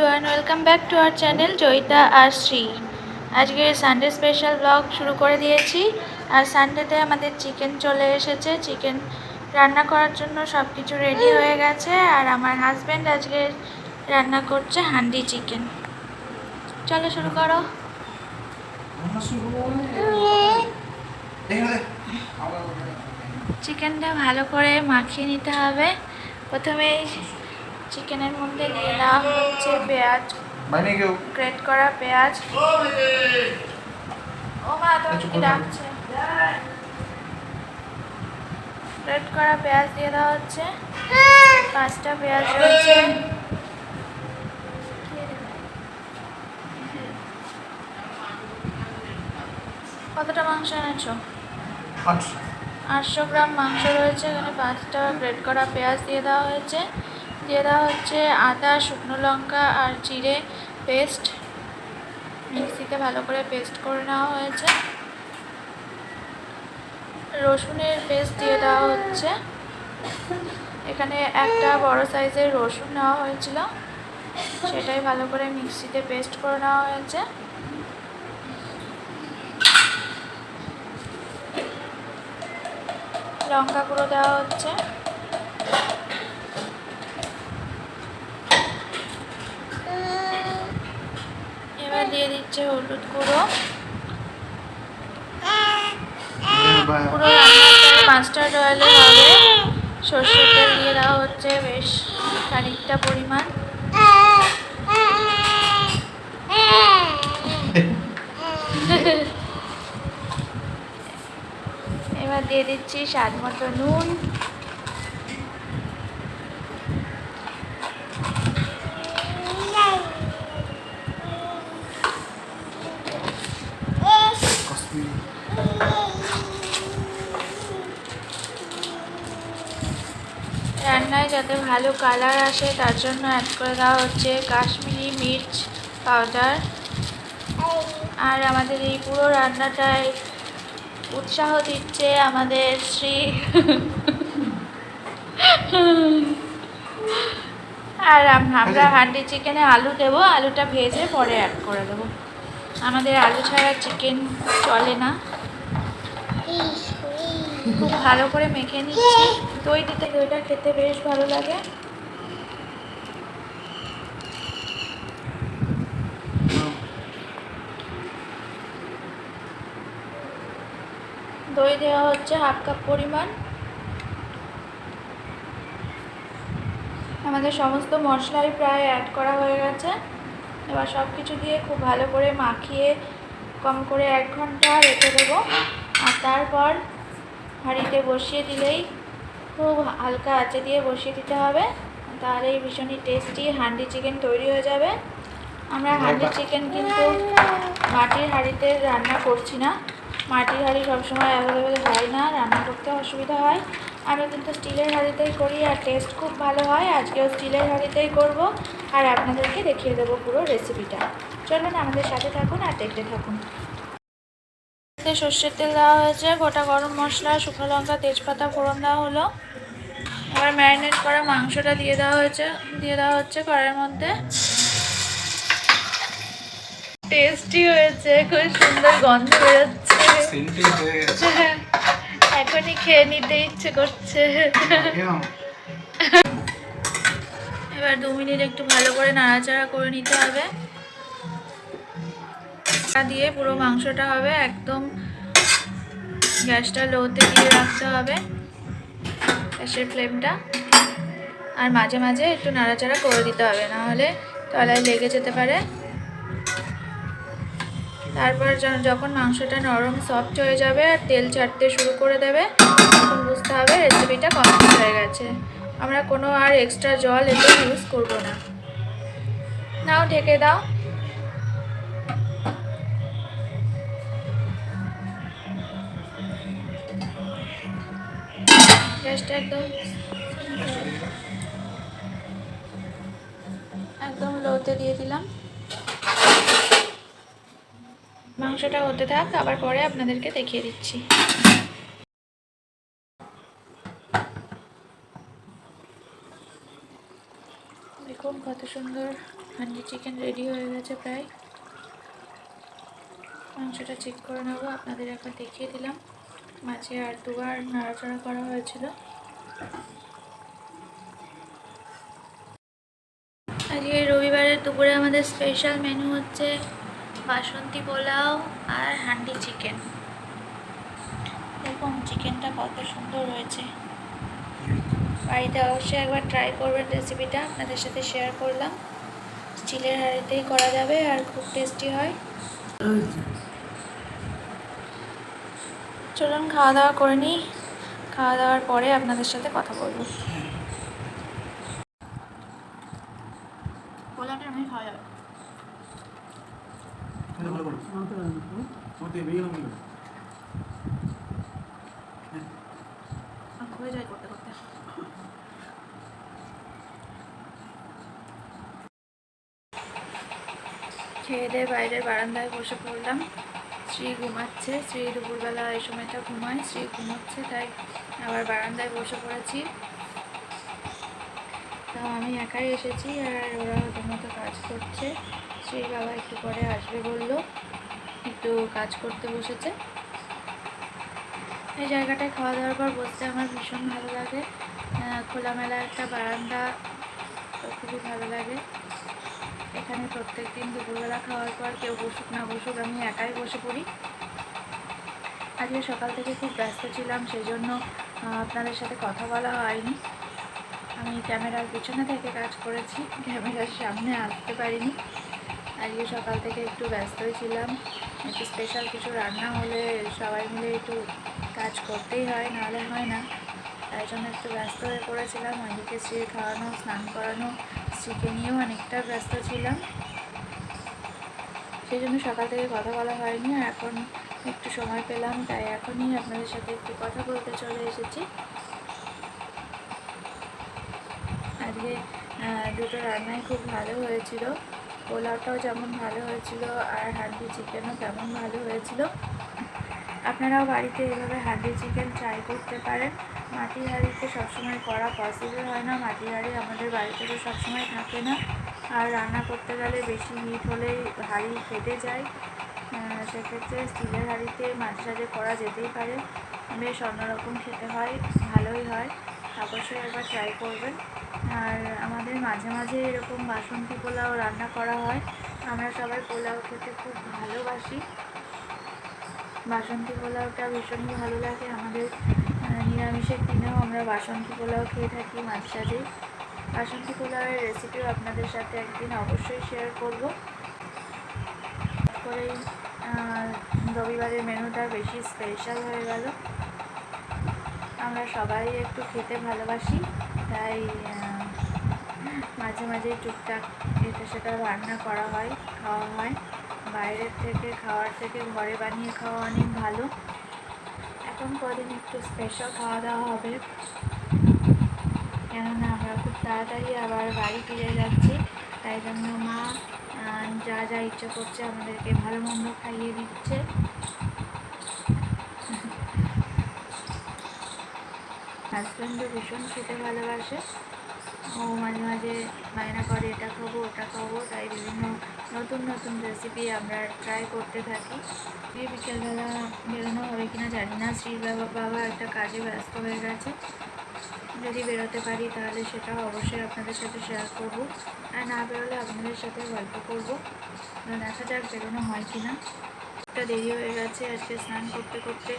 Everyone, welcome back to our channel Joyita আর শ্রী। আজকে Sunday special blog শুরু করে দিয়েছি। আর সানডেতে আমাদের চিকেন চলে এসেছে। চিকেন রান্না করার জন্য সব কিছু রেডি হয়ে গেছে। আর আমার হাজব্যান্ড আজকে রান্না করছে হান্ডি চিকেন। চলো শুরু করো। চিকেনটা ভালো করে মাখিয়ে নিতে হবে। প্রথমেই চিকেনের মধ্যে দিয়ে দেওয়া হচ্ছে পেঁয়াজ, গ্রেট করা পেঁয়াজ। ও মা তোমাকে কি ডাকছে? গ্রেট করা পেঁয়াজ দিয়ে দেওয়া হচ্ছে। 5টা পেঁয়াজ রয়েছে। কতটা মাংস এনেছো? 800 গ্রাম মাংস রয়েছে। এখানে 5টা গ্রেট করা পেঁয়াজ দিয়ে দেওয়া হয়েছে। দিয়ে দেওয়া হচ্ছে আদা, শুকনো লঙ্কা আর জিরে পেস্ট। মিক্সিতে ভালো করে পেস্ট করে নেওয়া হয়েছে। রসুনের পেস্ট দিয়ে দেওয়া হচ্ছে। এখানে একটা বড় সাইজের রসুন নেওয়া হয়েছিল, সেটাই ভালো করে মিক্সিতে পেস্ট করে নেওয়া হয়েছে। লঙ্কা গুঁড়ো দেওয়া হচ্ছে। এবার দিয়ে দিচ্ছে হলুদ গুঁড়ো। পুরো রান্নাটা মাস্টার্ড অয়েলে হবে। সর্ষের তেল দিয়ে দেওয়া হচ্ছে বেশ খানিকটা পরিমাণ। এবার দিয়ে দিচ্ছি স্বাদ মতো নুন। রান্নায় যাতে ভালো কালার আসে তার জন্য অ্যাড করে দেওয়া হচ্ছে কাশ্মীরি মির্চ পাউডার। আর আমাদের এই পুরো রান্নাটায় উৎসাহ দিচ্ছে আমাদের শ্রী। আর আমরা হান্ডি চিকেনে আলু দেবো, আলুটা ভেজে পরে অ্যাড করে দেবো। আমাদের আলু ছাড়া চিকেন চলে না। খুব ভালো করে মেখে নিচ্ছি। দই দিতে, দইটা খেতে বেশ ভালো লাগে। দই দেওয়া হচ্ছে 1/2 কাপ পরিমাণ। আমাদের সমস্ত মশলাই প্রায় অ্যাড করা হয়ে গেছে। এবার সব কিছু দিয়ে খুব ভালো করে মাখিয়ে কম করে 1 ঘন্টা রেখে দেবো। আর তারপর হাঁড়িতে বসিয়ে দিলেই, খুব হালকা আঁচে দিয়ে বসিয়ে দিতে হবে। তাহলেই ভীষণই টেস্টি হান্ডি চিকেন তৈরি হয়ে যাবে। আমরা হান্ডি চিকেন কিন্তু মাটির হাঁড়িতে রান্না করছি না। মাটির হাঁড়ি সবসময় অ্যাভেলেবেল হয় না, রান্না করতে অসুবিধা হয়। আমি কিন্তু স্টিলের হাঁড়িতেই করি আর টেস্ট খুব ভালো হয়। আজকেও স্টিলের হাঁড়িতেই করব আর আপনাদেরকে দেখিয়ে দেবো পুরো রেসিপিটা। চলুন আমাদের সাথে থাকুন আর দেখতে থাকুন। সর্ষের তেল দেওয়া হয়েছে, গোটা গরম মশলা, শুকনো লঙ্কা, তেজপাতা ফোড়ন দেওয়া হলো। এবার ম্যারিনেট করা মাংসটা দিয়ে দেওয়া হচ্ছে কড়াইয়ের মধ্যে। টেস্টি হয়েছে, খুব সুন্দর গন্ধ বেরোচ্ছে। এখনই খেয়ে নিতে ইচ্ছে করছে। এবার 2 মিনিট একটু ভালো করে নাড়াচাড়া করে নিতে হবে। দিয়ে পুরো মাংসটা হবে, একদম গ্যাসটা লোতে দিয়ে রাখতে হবে, গ্যাসের ফ্লেমটা। আর মাঝে মাঝে একটু নাড়াচাড়া করে দিতে হবে, নাহলে তলায় লেগে যেতে পারে। তারপর যখন মাংসটা নরম সফট হয়ে যাবে আর তেল ছাড়তে শুরু করে দেবে, তখন বুঝতে হবে রেসিপিটা কমপ্লিট হয়ে গেছে। আমরা কোনো আর এক্সট্রা জল এতে ইউজ করবো না। নাও ঢেকে দাও। গ্যাসটা একদম লোতে দিয়ে দিলাম। মাংসটা হতে থাক, আবার পরে আপনাদেরকে দেখিয়ে দিচ্ছি। দেখুন কত সুন্দর হান্ডি চিকেন রেডি হয়ে গেছে প্রায়। মাংসটা চেক করে নেবো, আপনাদের একবার দেখিয়ে দিলাম। মাঝে আর দুবার নাড়াচাড়া করা হয়েছিল। আজকে রবিবারের দুপুরে আমাদের স্পেশাল মেনু হচ্ছে বাসন্তী পোলাও আর হান্ডি চিকেন। দেখুন চিকেনটা কত সুন্দর হয়েছে। বাড়িতে অবশ্যই একবার ট্রাই করবেন রেসিপিটা, আপনাদের সাথে শেয়ার করলাম। স্টিলের হাঁড়িতেই করা যাবে আর খুব টেস্টি হয়। চলুন খাওয়া দাওয়া করে নিই, খাওয়া দাওয়ার পরে আপনাদের সাথে কথা বলবো। পোলাওটা আমি খাওয়া যাবে হয়ে যায় করতে করতে। খেয়ে দিয়ে বাইরের বারান্দায় বসে পড়লাম। শ্রী ঘুমাচ্ছে, শ্রী দুপুরবেলা এই সময়টা ঘুমায়, শ্রী ঘুমোচ্ছে, তাই আবার বারান্দায় বসে পড়েছি। তো আমি একাই এসেছি আর ওরা ওদের মতো কাজ করছে। শ্রীর বাবা একটু পরে আসবে বললো, একটু কাজ করতে বসেছে। এই জায়গাটায় খাওয়া দাওয়ার পর বসতে আমার ভীষণ ভালো লাগে। খোলামেলা একটা বারান্দা, তো খুবই ভালো লাগে। এখানে প্রত্যেক দিন দুপুরবেলা খাওয়ার পর কেউ বসুক না বসুক আমি একাই বসে পড়ি। আজকে সকাল থেকে খুব ব্যস্ত ছিলাম, সেই জন্য আপনাদের সাথে কথা বলা হয়নি। আমি ক্যামেরার পিছনে থেকে কাজ করেছি, ক্যামেরার সামনে আসতে পারিনি। আজকে সকাল থেকে একটু ব্যস্তই ছিলাম। একটু স্পেশাল কিছু রান্না হলে সবাই মিলে একটু কাজ করতেই হয়, নাহলে হয় না। তাই জন্য একটু ব্যস্ত হয়ে পড়েছিলাম। ওইদিকে স্ত্রীর খাওয়ানো, স্নান করানো, স্ত্রীকে নিয়েও অনেকটা ব্যস্ত ছিলাম। সেই জন্য সকাল থেকে কথা বলা হয়নি। আর এখন একটু সময় পেলাম, তাই এখনই আপনাদের সাথে একটু কথা বলতে চলে এসেছি। আজকে দুটো রান্নাই খুব ভালো হয়েছিল। পোলাওটাও যেমন ভালো হয়েছিল আর হান্ডি চিকেনও তেমন ভালো হয়েছিল। আপনারাও বাড়িতে এভাবে হান্ডি চিকেন ট্রাই করতে পারেন। মাটির হাঁড়িতে সবসময় করা পসিবল হয় না, মাটির হাঁড়ি আমাদের বাড়িতে তো সবসময় থাকে না। আর রান্না করতে গেলে বেশি হিট হলেই হাঁড়ি ফেটে যায়। সেক্ষেত্রে স্টিলের হাঁড়িতে মাঝে সাঝে করা যেতেই পারে, বেশ অন্যরকম খেতে হয়, ভালোই হয়। অবশ্যই একবার ট্রাই করবেন। আর আমাদের মাঝে মাঝে এরকম বাসন্তী পোলাও রান্না করা হয়। আমরা সবাই পোলাও খেতে খুব ভালোবাসি। বাসন্তী পোলাওটা ভীষণই ভালো লাগে আমাদের। নিরামিষের দিনেও আমরা বাসন্তী পোলাও খেয়ে থাকি মাঝে সাঝে। বাসন্তী পোলাওয়ের রেসিপিও আপনাদের সাথে একদিন অবশ্যই শেয়ার করব। করেই রবিবারের মেনুটা বেশি স্পেশাল হয়ে গেল। আমরা সবাই একটু খেতে ভালোবাসি, তাই মাঝে মাঝে টুকটাক এটা সেটা রান্না করা হয়, খাওয়া হয়। বাইরের থেকে খাওয়ার থেকে ঘরে বানিয়ে খাওয়া অনেক ভালো। এখন কদিন একটু স্পেশাল খাওয়া দাওয়া হবে, কেননা আমরা খুব তাড়াতাড়ি আবার বাড়ি ফিরে যাচ্ছি। তাই জন্য মা যা যা ইচ্ছে করছে আমাদেরকে ভালো মন্দ খাইয়ে দিচ্ছে। হাজব্যান্ডও ভীষণ খেতে ভালোবাসে, ও মাঝে মাঝে বায়না করে এটা খাবো ওটা খাবো, তাই বিভিন্ন নতুন নতুন রেসিপি আমরা ট্রাই করতে থাকি। বিকেলবেলা বেরোনো হবে কিনা জানি না, শ্রীর বাবা একটা কাজে ব্যস্ত হয়ে গেছে। যদি বেরোতে পারি তাহলে সেটাও অবশ্যই আপনাদের সাথে শেয়ার করব, আর না বেরোলে আপনাদের সাথে গল্প করব। দেখা যাক বেরোনো হয় কি না। একটা দেরি হয়ে গেছে আজকে স্নান করতে করতে।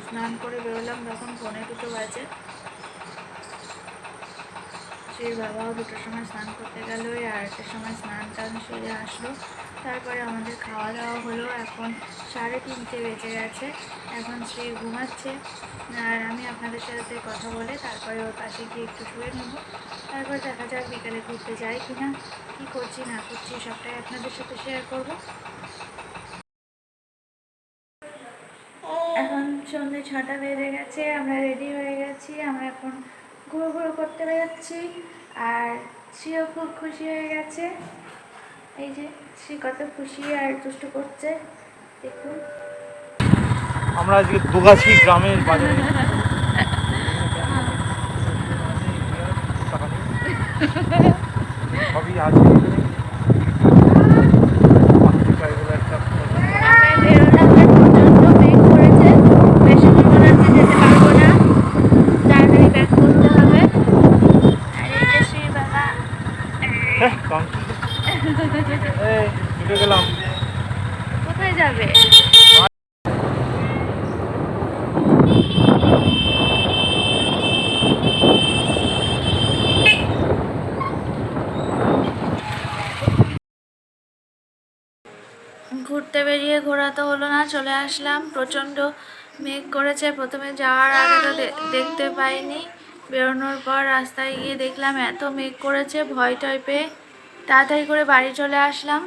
স্নান করে বেরোলাম তখন 2:45 বাজে। সেই বাবাও 2টোর সময় স্নান করতে গেল, ওই 2:30টার সময় স্নান টান সেরে আসলো। তারপরে আমাদের খাওয়া দাওয়া হলো। এখন 3:30 বেজে গেছে। এখন সে ঘুমাচ্ছে আর আমি আপনাদের সাথে কথা বলে তারপরে ওর পাশে গিয়ে একটু শুয়ে নেব। তারপর দেখা যাক বিকেলে ঘুরতে যাই কি না, কী করছি না করছি সবটাই আপনাদের সাথে শেয়ার করব। এখন সন্ধ্যে 6টা বেজে গেছে, আমরা রেডি হয়ে গেছি। আমরা এখন ঘুরো ঘুরো করতে বেরোচ্ছি। আর শ্রীও খুব খুশি হয়ে গেছে। এই যে শ্রী কত খুশি আর দুষ্টু করছে, দেখুন। আমরা আজকে দুগাছি গ্রামের বাজারে সবই আছে এখানে। এগুলো একটা আমরা বেরোলাম, প্রচণ্ড মেঘ করেছে, বেশি দূর মনে হচ্ছে যেতে পারবো না, তাড়াতাড়ি ব্যাক করতে হবে। আর এই যে শ্রী বাবা, এই ঢুকে গেলাম। কোথায় যাবে? ঘুরতে বেরিয়ে ঘোরা তো হলো না, চলে আসলাম। প্রচণ্ড মেঘ করেছে, প্রথমে যাওয়ার আগে তো দেখতে পাইনি, বেরোনোর পর রাস্তায় গিয়ে দেখলাম এত মেঘ করেছে, ভয় টয় পেয়ে তাড়াতাড়ি করে বাড়ি চলে আসলাম।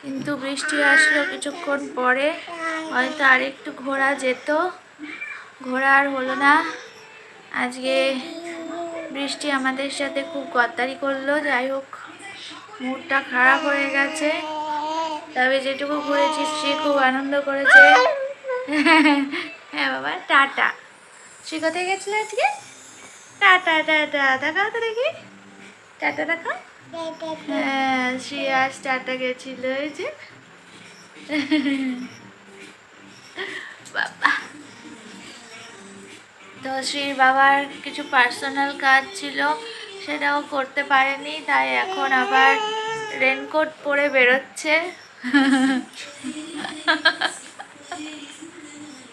কিন্তু বৃষ্টি আসলো কিছুক্ষণ পরে, হয়তো আরেকটু ঘোরা যেত, ঘোরা আর হলো না। আজকে বৃষ্টি আমাদের সাথে খুব গদ্দারি করলো, যাই হোক মুডটা খারাপ হয়ে গেছে। তবে যেটুকু ঘুরেছি সে খুব আনন্দ করেছে। হ্যাঁ বাবা, টাটা। সে কোথায় গেছিল আজকে? টাটা টাটা দেখাও তো দেখি, টাটা দেখাও। হ্যাঁ, সে আজ টাটা গেছিল, এই যে বাবা। তো শ্রীর বাবার কিছু পার্সোনাল কাজ ছিল, সেটাও করতে পারেনি, তাই এখন আবার রেনকোট পরে বেরোচ্ছে।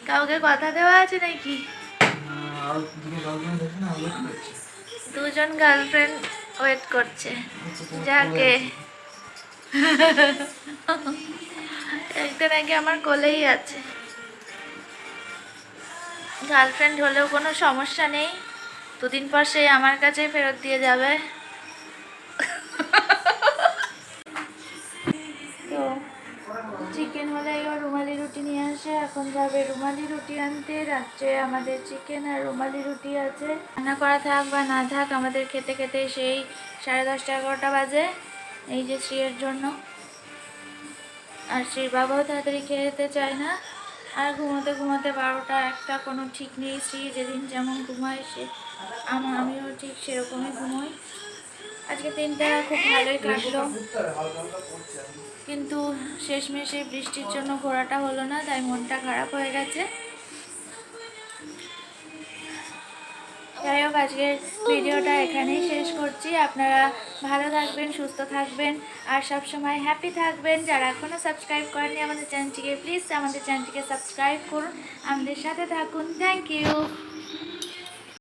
কাউকে কথা দেওয়া আছে নাকি? দুজন গার্লফ্রেন্ড ওয়েট করছে, যাকে একটা নাকি আমার কোলেই আছে। গার্লফ্রেন্ড হলেও কোনো সমস্যা নেই, দুদিন পর সেই আমার কাছেই ফেরত দিয়ে যাবে। তো চিকেন হলেই ও রুমালি রুটি নিয়ে আসে, এখন যাবে রুমালি রুটি আনতে। রাত্রে আমাদের চিকেন আর রুমালি রুটি আছে, রান্না করা থাক বা না থাক, আমাদের খেতে খেতে সেই 10:30 11টা বাজে। এই যে শ্রীয়ের জন্য। আর শ্রীর বাবাও তাড়াতাড়ি খেয়ে যেতে চায় না, আর ঘুমোতে ঘুমোতে 12টা 1টা কোনো ঠিক নেই। শ্রী যেদিন যেমন ঘুমায় সে আমিও ঠিক সেরকমই ঘুমোই। আজকে দিনটা খুব ভালোই কাটলো, কিন্তু শেষমেশে বৃষ্টির জন্য ঘোরাটা হলো না, তাই মনটা খারাপ হয়ে গেছে। যাই হোক, আজকের ভিডিওটা এখানেই শেষ করছি। আপনারা ভালো থাকবেন, সুস্থ থাকবেন, আর সবসময় হ্যাপি থাকবেন। যারা এখনও সাবস্ক্রাইব করেননি আমাদের চ্যানেলটিকে, প্লিজ আমাদের চ্যানেলটিকে সাবস্ক্রাইব করুন, আমাদের সাথে থাকুন। Thank you.